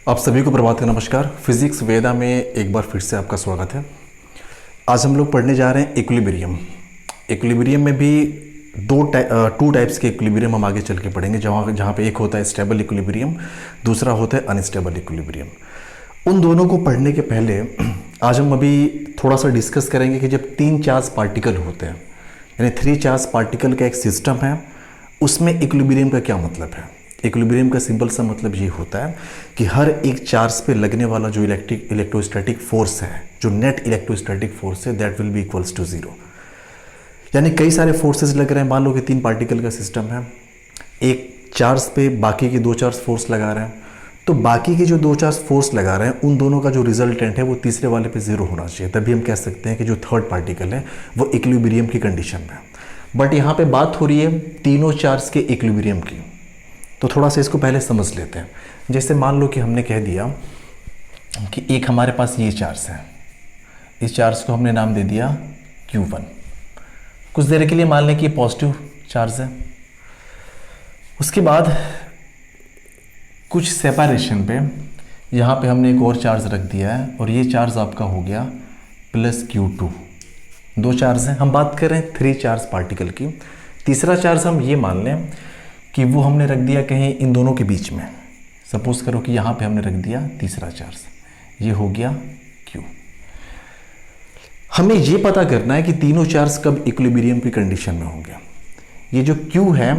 आप सभी को प्रभात का नमस्कार। फिजिक्स वेदा में एक बार फिर से आपका स्वागत है। आज हम लोग पढ़ने जा रहे हैं इक्विलिब्रियम। इक्विलिब्रियम में भी टू टाइप्स के इक्विलिब्रियम हम आगे चल के पढ़ेंगे, जहाँ पे एक होता है स्टेबल इक्विलिब्रियम, दूसरा होता है अनस्टेबल इक्विलिब्रियम। उन दोनों को पढ़ने के पहले आज हम अभी थोड़ा सा डिस्कस करेंगे कि जब 3 चार्ज पार्टिकल होते हैं, यानी 3 चार्ज पार्टिकल का एक सिस्टम है, उसमें इक्विलिब्रियम का क्या मतलब है। इक्विलिब्रियम का सिंपल सा मतलब ये होता है कि हर एक चार्ज पे लगने वाला जो इलेक्ट्रोस्टैटिक फोर्स है, जो नेट इलेक्ट्रोस्टैटिक फोर्स है, that will be equals to 0। यानी कई सारे फोर्सेस लग रहे हैं। मान लो कि 3 पार्टिकल का सिस्टम है, एक चार्ज पे बाकी के 2 चार्ज फोर्स लगा रहे हैं, तो बाकी के जो 2 चार्ज फोर्स लगा रहे हैं उन दोनों का जो रिजल्टेंट है वो तीसरे वाले पे 0 होना चाहिए। तभी हम कह सकते हैं कि जो थर्ड पार्टिकल है वो इक्विलिब्रियम की कंडीशन में है। बट यहाँ पे बात हो रही है तीनों चार्ज के इक्विलिब्रियम की, तो थोड़ा सा इसको पहले समझ लेते हैं। जैसे मान लो कि हमने कह दिया कि एक हमारे पास ये चार्ज है, इस चार्ज को हमने नाम दे दिया Q1। कुछ देर के लिए मान लें कि ये पॉजिटिव चार्ज है। उसके बाद कुछ सेपरेशन पे यहाँ पे हमने एक और चार्ज रख दिया है और ये चार्ज आपका हो गया प्लस Q2। 2 चार्ज हैं, हम बात कर रहे हैं 3 चार्ज पार्टिकल की। तीसरा चार्ज हम ये मान लें कि वो हमने रख दिया कहीं इन दोनों के बीच में। सपोज करो कि यहाँ पे हमने रख दिया तीसरा चार्ज, ये हो गया Q। हमें ये पता करना है कि तीनों चार्ज कब इक्विलिब्रियम की कंडीशन में होंगे। ये जो Q है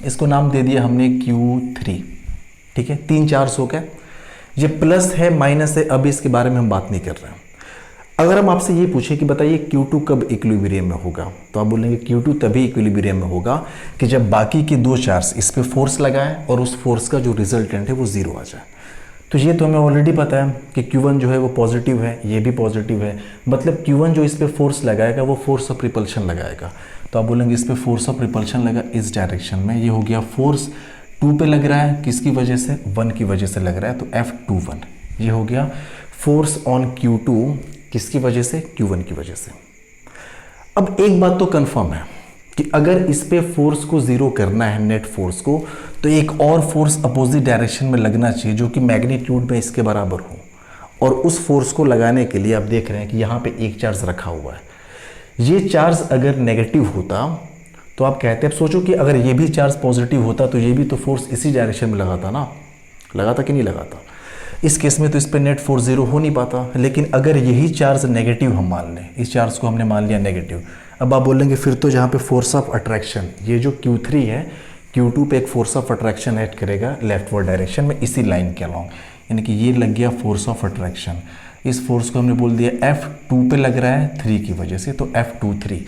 इसको नाम दे दिया हमने Q3। ठीक है, 3 चार्ज हो गए। ये प्लस है माइनस है, अभी इसके बारे में हम बात नहीं कर रहे हैं। अगर हम आपसे ये पूछे कि बताइए Q2 कब इक्विलिब्रियम में होगा, तो आप बोलेंगे Q2 तभी इक्विलिब्रियम में होगा कि जब बाकी के 2 चार्ज इस पे फोर्स लगाएं और उस फोर्स का जो रिजल्टेंट है वो 0 आ जाए। तो ये तो हमें ऑलरेडी पता है कि Q1 जो है वो पॉजिटिव है, ये भी पॉजिटिव है, मतलब Q1 जो इस पे फोर्स लगाएगा वो फोर्स ऑफ रिपल्शन लगाएगा। तो आप बोलेंगे इस पे फोर्स ऑफ रिपल्शन लगा इस डायरेक्शन में, ये हो गया फोर्स 2 पे लग रहा है, किसकी वजह से, 1 की वजह से लग रहा है, तो F21। ये हो गया फोर्स ऑन Q2 किसकी वजह से, Q1 की वजह से। अब एक बात तो कंफर्म है कि अगर इस पे फोर्स को 0 करना है, नेट फोर्स को, तो एक और फोर्स अपोजिट डायरेक्शन में लगना चाहिए जो कि मैग्नीट्यूड में इसके बराबर हो। और उस फोर्स को लगाने के लिए आप देख रहे हैं कि यहाँ पे एक चार्ज रखा हुआ है। ये चार्ज अगर नेगेटिव होता तो आप कहते, अब सोचो कि अगर ये भी चार्ज पॉजिटिव होता तो ये भी तो फोर्स इसी डायरेक्शन में लगाता ना, लगाता कि नहीं लगाता। इस केस में तो इस पे नेट फोर्स 0 हो नहीं पाता। लेकिन अगर यही चार्ज नेगेटिव हम मान लें, इस चार्ज को हमने मान लिया नेगेटिव, अब आप बोलेंगे फिर तो जहाँ पे फोर्स ऑफ अट्रैक्शन, ये जो Q3 है, Q2 पे एक फोर्स ऑफ अट्रैक्शन ऐड करेगा लेफ्टवर्ड डायरेक्शन में इसी लाइन के अलॉन्ग, यानी कि ये लग गया फोर्स ऑफ अट्रैक्शन। इस फोर्स को हमने बोल दिया F2 पे लग रहा है 3 की वजह से, तो F23।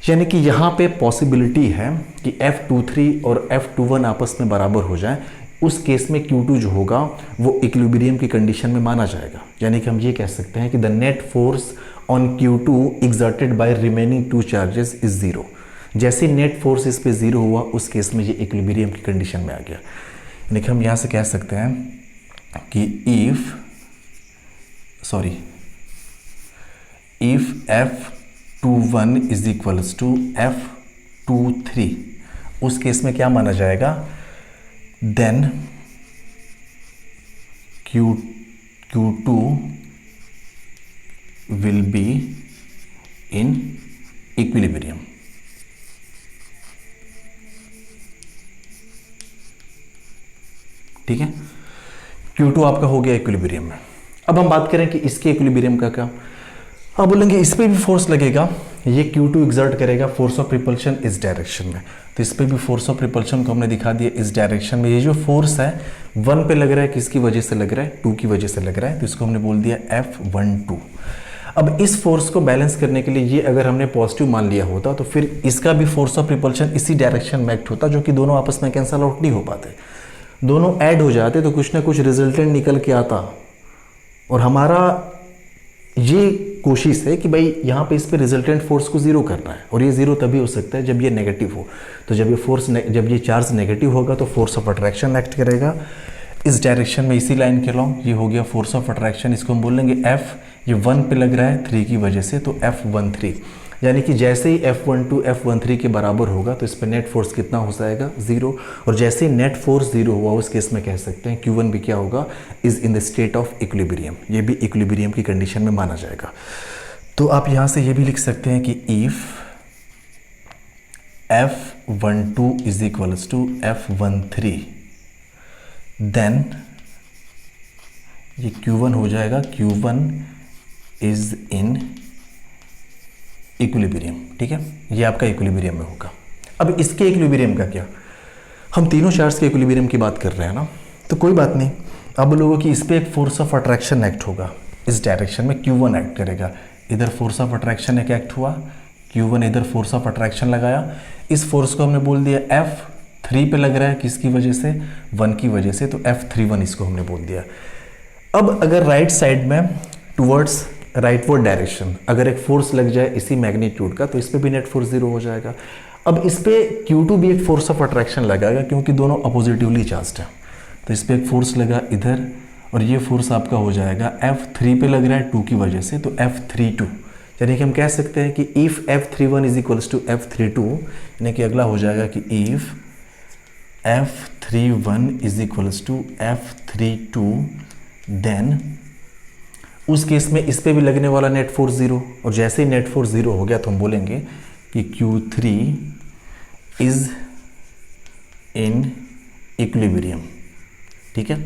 यानी कि यहाँ पे पॉसिबिलिटी है कि F23 और F21 आपस में बराबर हो जाए। उस केस में Q2 जो होगा वो इक्विलिब्रियम की कंडीशन में माना जाएगा। यानी कि हम ये कह सकते हैं कि the net force on Q2 exerted by remaining 2 charges is 0। जैसे नेट फोर्स इस पे 0 हुआ, उस केस में ये इक्विलिब्रियम की कंडीशन में आ गया। यानी कि हम यहाँ से कह सकते हैं कि if F21 is equals to F23, उस केस में क्या माना जाएगा, then Q2 will be in equilibrium। ठीक है, Q2 आपका हो गया इक्विलिब्रियम में। अब हम बात करें कि इसके इक्विलिब्रियम का क्या। अब बोलेंगे इस पे भी फोर्स लगेगा, ये Q2 एक्सर्ट करेगा फोर्स ऑफ रिपल्शन इस डायरेक्शन में, तो इस पे भी फोर्स ऑफ रिपल्शन को हमने दिखा दिया इस डायरेक्शन में। ये जो फोर्स है 1 पे लग रहा है, किसकी वजह से लग रहा है, 2 की वजह से लग रहा है, तो इसको हमने बोल दिया F12। अब इस फोर्स को बैलेंस करने के लिए ये अगर हमने पॉजिटिव मान लिया होता तो फिर इसका भी फोर्स ऑफ रिपल्शन इसी डायरेक्शन में एक्ट होता, जो कि दोनों आपस में कैंसल आउट नहीं हो पाते, दोनों ऐड हो जाते तो कुछ ना कुछ रिजल्टेंट निकल के आता। और हमारा ये कोशिश है कि भाई यहाँ पे इस पे रिजल्टेंट फोर्स को 0 करना है, और ये 0 तभी हो सकता है जब ये नेगेटिव हो। तो जब ये चार्ज नेगेटिव होगा तो फोर्स ऑफ अट्रैक्शन एक्ट करेगा इस डायरेक्शन में इसी लाइन के अलॉन्ग, ये हो गया फोर्स ऑफ अट्रैक्शन। इसको हम बोलेंगे F, ये 1 पे लग रहा है 3 की वजह से, तो F13। यानी कि जैसे ही F12 F13 के बराबर होगा तो इस पर नेट फोर्स कितना हो जाएगा, 0। और जैसे ही नेट फोर्स 0 हुआ उस केस में कह सकते हैं Q1 भी क्या होगा, is in the state of equilibrium. ये भी इक्विलिब्रियम की कंडीशन में माना जाएगा। तो आप यहाँ से ये भी लिख सकते हैं कि if F12 is equals to F13 then ये Q1 हो जाएगा, Q1 इज इन इक्विलिब्रियम। ठीक है, ये आपका इक्विलिब्रियम में होगा। अब इसके इक्विलिब्रियम का क्या, हम तीनों चार्ज के इक्विलिब्रियम की बात कर रहे हैं ना, तो कोई बात नहीं। अब लोगों की इस पर एक फोर्स ऑफ अट्रैक्शन एक्ट होगा, इस डायरेक्शन में Q1 एक्ट करेगा। इधर फोर्स ऑफ अट्रैक्शन एक एक्ट हुआ, Q1 इधर फोर्स ऑफ अट्रैक्शन लगाया। इस फोर्स को हमने बोल दिया F3 पे लग रहा है, किसकी वजह से, 1 की वजह से, तो F31 इसको हमने बोल दिया। अब अगर राइट साइड में टुवर्ड्स राइटवर्ड डायरेक्शन अगर एक फोर्स लग जाए इसी मैग्नीट्यूड का, तो इस पे भी नेट फोर्स 0 हो जाएगा। अब इस पे Q2 भी एक फोर्स ऑफ अट्रैक्शन लगाएगा क्योंकि दोनों अपोजिटिवली चार्ज्ड हैं, तो इस पे एक फोर्स लगा इधर, और ये फोर्स आपका हो जाएगा F3 पे लग रहा है 2 की वजह से, तो F32। यानी कि हम कह सकते हैं कि if F31 is equals to F32, यानी कि अगला हो जाएगा कि if F31 is equals to F32 देन उस केस में इस पे भी लगने वाला नेट फोर्स 0, और जैसे ही नेट फोर्स 0 हो गया तो हम बोलेंगे कि Q3 इज इन इक्विलिब्रियम। ठीक है,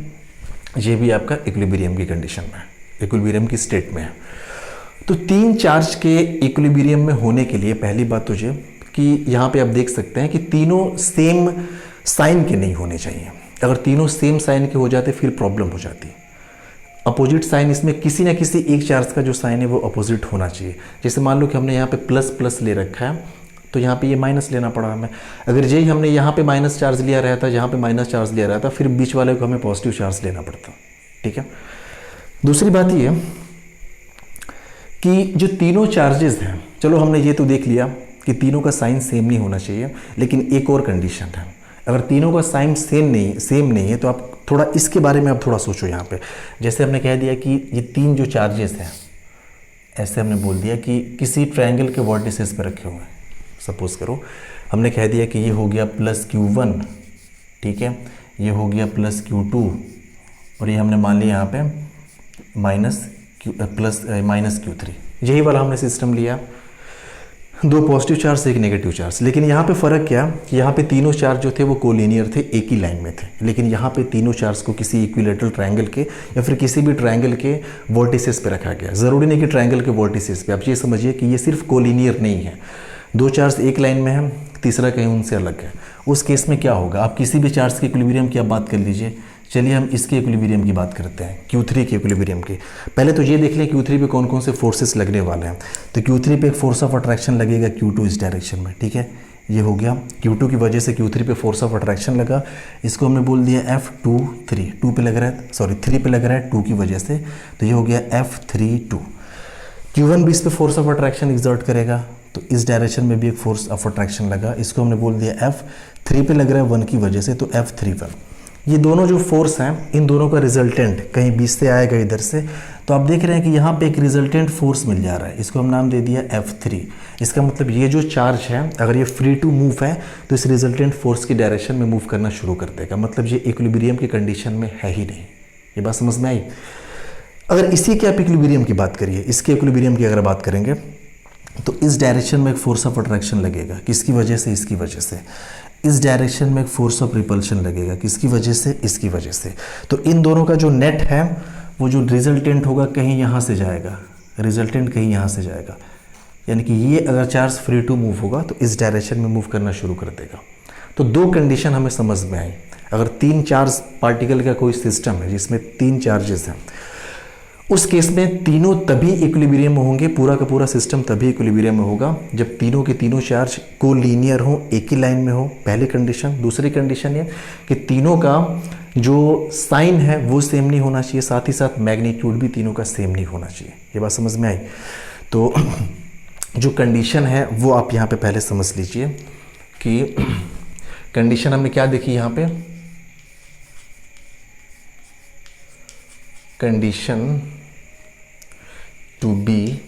ये भी आपका इक्विलिब्रियम की कंडीशन में है, इक्विलिब्रियम की स्टेट में है। तो तीन चार्ज के इक्विलिब्रियम में होने के लिए पहली बात तो ये कि यहाँ पे आप देख सकते हैं कि तीनों सेम साइन के नहीं होने चाहिए। अगर तीनों सेम साइन के हो जाते फिर प्रॉब्लम हो जाती। अपोजिट साइन, इसमें किसी ना किसी एक चार्ज का जो साइन है वो अपोजिट होना चाहिए। जैसे मान लो कि हमने यहाँ पे प्लस प्लस ले रखा है, तो यहाँ पे ये माइनस लेना पड़ा हमें। अगर यही हमने यहाँ पे माइनस चार्ज लिया रहता, यहाँ पे माइनस चार्ज लिया रहता, फिर बीच वाले को हमें पॉजिटिव चार्ज लेना पड़ता। ठीक है, दूसरी बात ये कि जो तीनों चार्जेस हैं, चलो हमने ये तो देख लिया कि तीनों का साइन सेम नहीं होना चाहिए, लेकिन एक और कंडीशन है, अगर तीनों का साइन सेम नहीं है तो आप थोड़ा इसके बारे में आप थोड़ा सोचो। यहाँ पे जैसे हमने कह दिया कि ये तीन जो चार्जेस हैं, ऐसे हमने बोल दिया कि किसी ट्रायंगल के वर्टिसेस पे रखे हुए हैं। सपोज करो हमने कह दिया कि ये हो गया प्लस Q1, ठीक है, ये हो गया प्लस Q2, और ये हमने मान लिया यहाँ पे माइनस Q3। यही वाला हमने सिस्टम लिया, दो पॉजिटिव चार्ज एक नेगेटिव चार्ज। लेकिन यहाँ पे फ़र्क क्या कि यहाँ पे तीनों चार्ज जो थे वो कोलिनियर थे, एक ही लाइन में थे, लेकिन यहाँ पे तीनों चार्ज को किसी इक्विलेटरल ट्रायंगल के या फिर किसी भी ट्रायंगल के वर्टिसेस पे रखा गया। ज़रूरी नहीं कि ट्रायंगल के वर्टिसेस पे, आप ये समझिए कि ये सिर्फ कोलिनियर नहीं है, दो चार्ज एक लाइन में है, तीसरा कहीं उनसे अलग है। उस केस में क्या होगा, आप किसी भी चार्ज के इक्विलिब्रियम की आप बात कर लीजिए। चलिए हम इसके इक्विलिब्रियम की बात करते हैं, Q3 के इक्विलिब्रियम की। पहले तो ये देख लें Q3 पे कौन कौन से फोर्सेस लगने वाले हैं। तो Q3 पे एक फोर्स ऑफ अट्रैक्शन लगेगा Q2 इस डायरेक्शन में, ठीक है, ये हो गया। Q2 की वजह से Q3 पे फोर्स ऑफ अट्रैक्शन लगा, इसको हमने बोल दिया F23, 2 पे लग रहा है, सॉरी 3 पे लग रहा है 2 की वजह से, तो ये हो गया F32। Q1 भी इस पर फोर्स ऑफ अट्रैक्शन एग्जर्ट करेगा, तो इस डायरेक्शन में भी एक फोर्स ऑफ अट्रैक्शन लगा, इसको हमने बोल दिया F3 पे लग रहा है 1 की वजह से, तो F31। ये दोनों जो फोर्स हैं, इन दोनों का रिजल्टेंट कहीं बीच से आएगा इधर से, तो आप देख रहे हैं कि यहाँ पे एक रिजल्टेंट फोर्स मिल जा रहा है, इसको हम नाम दे दिया F3। इसका मतलब ये जो चार्ज है अगर ये फ्री टू मूव है तो इस रिजल्टेंट फोर्स की डायरेक्शन में मूव करना शुरू कर देगा, मतलब ये इक्विलिब्रियम की कंडीशन में है ही नहीं। ये बात समझ में आई। अगर इसी के आप इक्विलिब्रियम की बात करिए, इसके इक्विलिब्रियम की अगर बात करेंगे तो इस डायरेक्शन में एक फोर्स ऑफ अट्रैक्शन लगेगा, किसकी वजह से, इसकी वजह से। इस डायरेक्शन में एक फोर्स ऑफ रिपल्शन लगेगा, किसकी वजह से, इसकी वजह से। तो इन दोनों का जो नेट है वो जो रिजल्टेंट होगा कहीं यहाँ से जाएगा, रिजल्टेंट कहीं यहाँ से जाएगा, यानी कि ये अगर चार्ज फ्री टू मूव होगा तो इस डायरेक्शन में मूव करना शुरू कर देगा। तो दो कंडीशन हमें समझ में आई। अगर तीन चार्ज पार्टिकल का कोई सिस्टम है जिसमें तीन चार्जेस हैं, उस केस में तीनों तभी इक्विलिब्रियम में होंगे, पूरा का पूरा सिस्टम तभी इक्विलिब्रियम में होगा जब तीनों के तीनों चार्ज कोलिनियर हो, एक ही लाइन में हो, पहली कंडीशन। दूसरी कंडीशन ये कि तीनों का जो साइन है वो सेम नहीं होना चाहिए, साथ ही साथ मैग्नीट्यूड भी तीनों का सेम नहीं होना चाहिए। ये बात समझ में आई। तो जो कंडीशन है वो आप यहाँ पे पहले समझ लीजिए कि कंडीशन हमने क्या देखी यहाँ पे, कंडीशन टू बी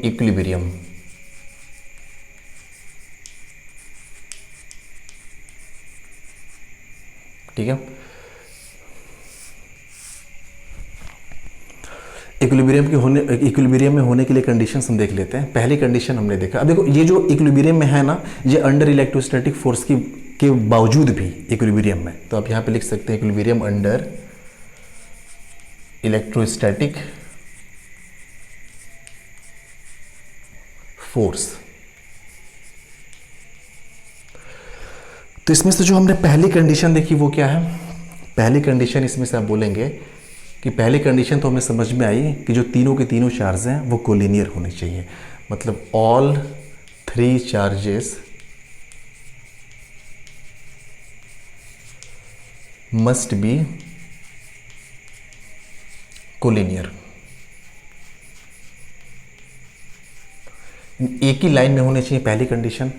इक्विलिब्रियम। ठीक है, इक्विलिब्रियम में होने के लिए कंडीशंस हम देख लेते हैं। पहली कंडीशन हमने देखा, अब देखो ये जो इक्विलिब्रियम में है ना, ये अंडर इलेक्ट्रोस्टैटिक फोर्स की के बावजूद भी इक्विलिब्रियम में, तो आप यहाँ पे लिख सकते हैं इक्विलिब्रियम अंडर इलेक्ट्रोस्टैटिक फोर्स। तो इसमें से जो हमने पहली कंडीशन देखी वो क्या है? पहली कंडीशन इसमें से आप बोलेंगे कि पहली कंडीशन तो हमें समझ में आई कि जो तीनों के तीनों चार्ज हैं वो कोलिनियर होने चाहिए, मतलब all three charges must be collinear. एक ही लाइन में होने चाहिए, पहली कंडीशन।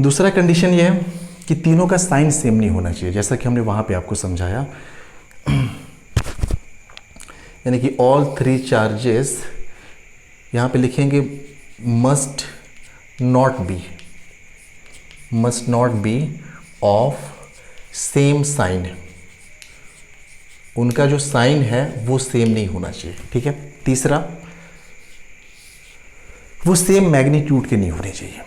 दूसरा कंडीशन ये है कि तीनों का साइन सेम नहीं होना चाहिए, जैसा कि हमने वहां पे आपको समझाया, यानी कि ऑल थ्री चार्जेस यहां पे लिखेंगे must not be of same sign, उनका जो साइन है वो सेम नहीं होना चाहिए। ठीक है, तीसरा वो सेम मैग्नीट्यूड के नहीं होने चाहिए,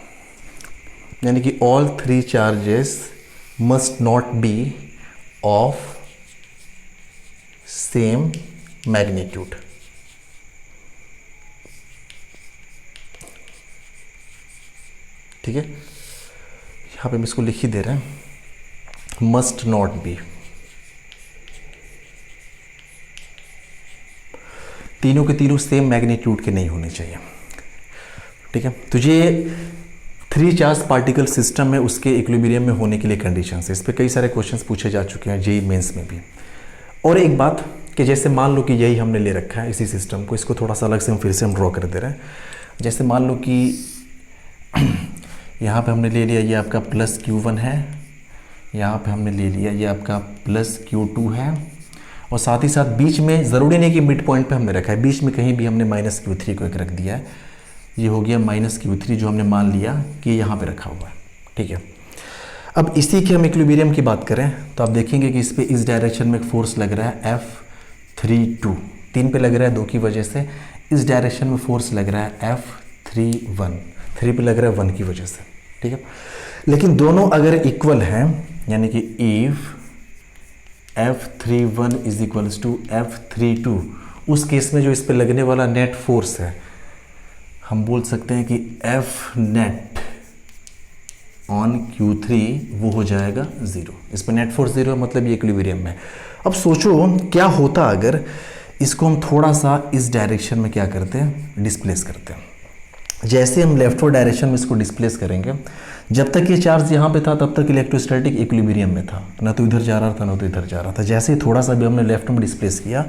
यानी कि all three charges must not be of same magnitude. ठीक है, यहां पे हम इसको लिख ही दे रहे हैं, मस्ट नॉट बी, तीनों के तीनों सेम मैग्नीट्यूड के नहीं होने चाहिए। ठीक है, तो ये थ्री चार्ज पार्टिकल सिस्टम में उसके इक्विलिब्रियम में होने के लिए कंडीशंस है। इस पे कई सारे क्वेश्चंस पूछे जा चुके हैं जेईई मेंस में भी। और एक बात कि जैसे मान लो कि यही हमने ले रखा है इसी सिस्टम को, इसको थोड़ा सा अलग से हम फिर से हम ड्रॉ कर दे रहे हैं। जैसे मान लो कि यहाँ पे हमने ले लिया ये आपका प्लस Q1 है, यहाँ पे हमने ले लिया ये आपका प्लस Q2 है, और साथ ही साथ बीच में ज़रूरी नहीं कि मिड पॉइंट पे हमने रखा है, बीच में कहीं भी हमने माइनस Q3 को एक रख दिया है। ये हो गया माइनस Q3 जो हमने मान लिया कि यहाँ पे रखा हुआ है। ठीक है, अब इसी के हम इक्विलिब्रियम की बात करें तो आप देखेंगे कि इस पे इस डायरेक्शन में एक फोर्स लग रहा है F32, 3 पे लग रहा है 2 की वजह से। इस डायरेक्शन में फोर्स लग रहा है F31, 3 पे लग रहा है 1 की वजह से। ठीक है, लेकिन दोनों अगर इक्वल हैं, यानी कि if F31 is equals to F32, उस केस में जो इस पे लगने वाला नेट फोर्स है हम बोल सकते हैं कि F नेट ऑन Q3 वो हो जाएगा 0। इस पर नेट फोर्स 0 है, मतलब ये इक्विलिब्रियम में। अब सोचो क्या होता अगर इसको हम थोड़ा सा इस डायरेक्शन में क्या करते हैं, डिस्प्लेस करते हैं। जैसे हम लेफ्टवर्ड डायरेक्शन में इसको डिस्प्लेस करेंगे, जब तक ये चार्ज यहाँ पे था तब तक इलेक्ट्रोस्टैटिक इक्विलिब्रियम में था, ना तो इधर जा रहा था ना तो इधर जा रहा था। जैसे ही थोड़ा सा भी हमने लेफ्ट में डिस्प्लेस किया,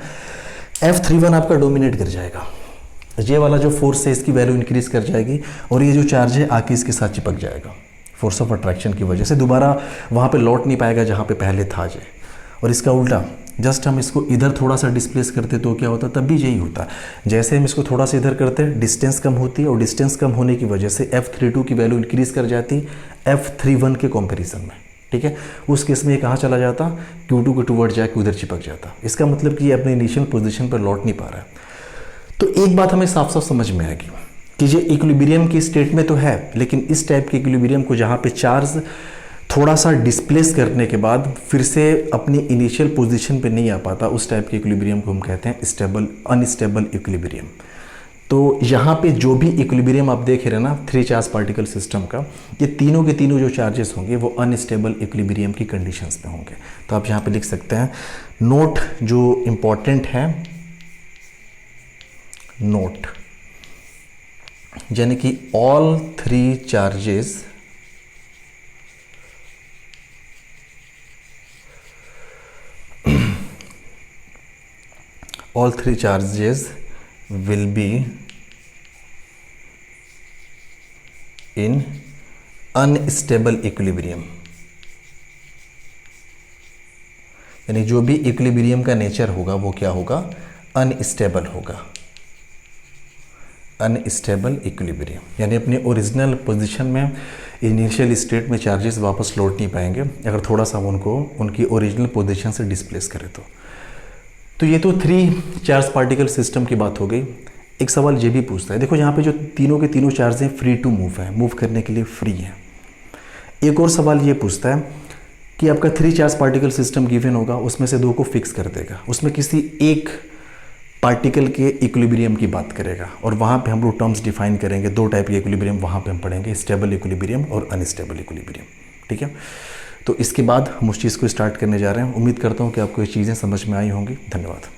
F31 आपका डोमिनेट कर जाएगा, ये वाला जो फोर्स है इसकी वैल्यू इंक्रीज कर जाएगी, और ये जो चार्ज है आके इसके साथ चिपक जाएगा फोर्स ऑफ अट्रैक्शन की वजह से, दोबारा वहाँ पे लौट नहीं पाएगा जहाँ पे पहले था जे। और इसका उल्टा, जस्ट हम इसको इधर थोड़ा सा डिस्प्लेस करते तो क्या होता, तब भी यही होता। जैसे हम इसको थोड़ा सा इधर करते हैं डिस्टेंस कम होती है, और डिस्टेंस कम होने की वजह से F32 की वैल्यू इंक्रीज कर जाती F31 के कंपैरिजन में। ठीक है, उस केस में ये कहाँ चला जाता, Q2 के टुवर्ड जाके उधर चिपक जाता। इसका मतलब कि ये अपने इनिशियल पोजीशन पर लौट नहीं पा रहा है। तो एक बात हमें साफ साफ समझ में आएगी कि ये इक्विलिब्रियम की स्टेट में तो है, लेकिन इस टाइप के इक्विलिब्रियम को जहाँ पे चार्ज थोड़ा सा डिस्प्लेस करने के बाद फिर से अपनी इनिशियल पोजीशन पे नहीं आ पाता, उस टाइप के इक्विलिब्रियम को हम कहते हैं स्टेबल अनस्टेबल इक्विलिब्रियम। तो यहाँ पे जो भी इक्विलिब्रियम आप देख रहे हैं ना थ्री चार्ज पार्टिकल सिस्टम का, ये तीनों के तीनों जो चार्जेस होंगे वो अनस्टेबल इक्विलिब्रियम की कंडीशंस में होंगे। तो आप यहाँ पे लिख सकते हैं नोट, जो इम्पॉर्टेंट है नोट, यानी कि all three charges all three charges will be in unstable equilibrium, यानी जो भी इक्विलिब्रियम का नेचर होगा वो क्या होगा, अनस्टेबल होगा। अनस्टेबल इक्विलिब्रियम, यानी अपने ओरिजिनल पोजीशन में इनिशियल स्टेट में चार्जेस वापस लौट नहीं पाएंगे अगर थोड़ा सा उनको उनकी ओरिजिनल पोजीशन से डिस्प्लेस करें तो ये तो 3 चार्ज पार्टिकल सिस्टम की बात हो गई। एक सवाल ये भी पूछता है, देखो यहाँ पे जो तीनों के तीनों चार्ज हैं फ्री टू मूव है, मूव करने के लिए फ्री है। एक और सवाल ये पूछता है कि आपका 3 चार्ज पार्टिकल सिस्टम गिवन होगा, उसमें से 2 को फिक्स कर देगा, उसमें किसी एक पार्टिकल के इक्विलिब्रियम की बात करेगा और वहाँ पे हम लोग टर्म्स डिफाइन करेंगे। 2 टाइप के इक्विलिब्रियम वहाँ पे हम पढ़ेंगे, स्टेबल इक्विलिब्रियम और अनस्टेबल इक्विलिब्रियम। ठीक है, तो इसके बाद हम उस चीज़ को स्टार्ट करने जा रहे हैं। उम्मीद करता हूँ कि आपको ये चीज़ें समझ में आई होंगी। धन्यवाद।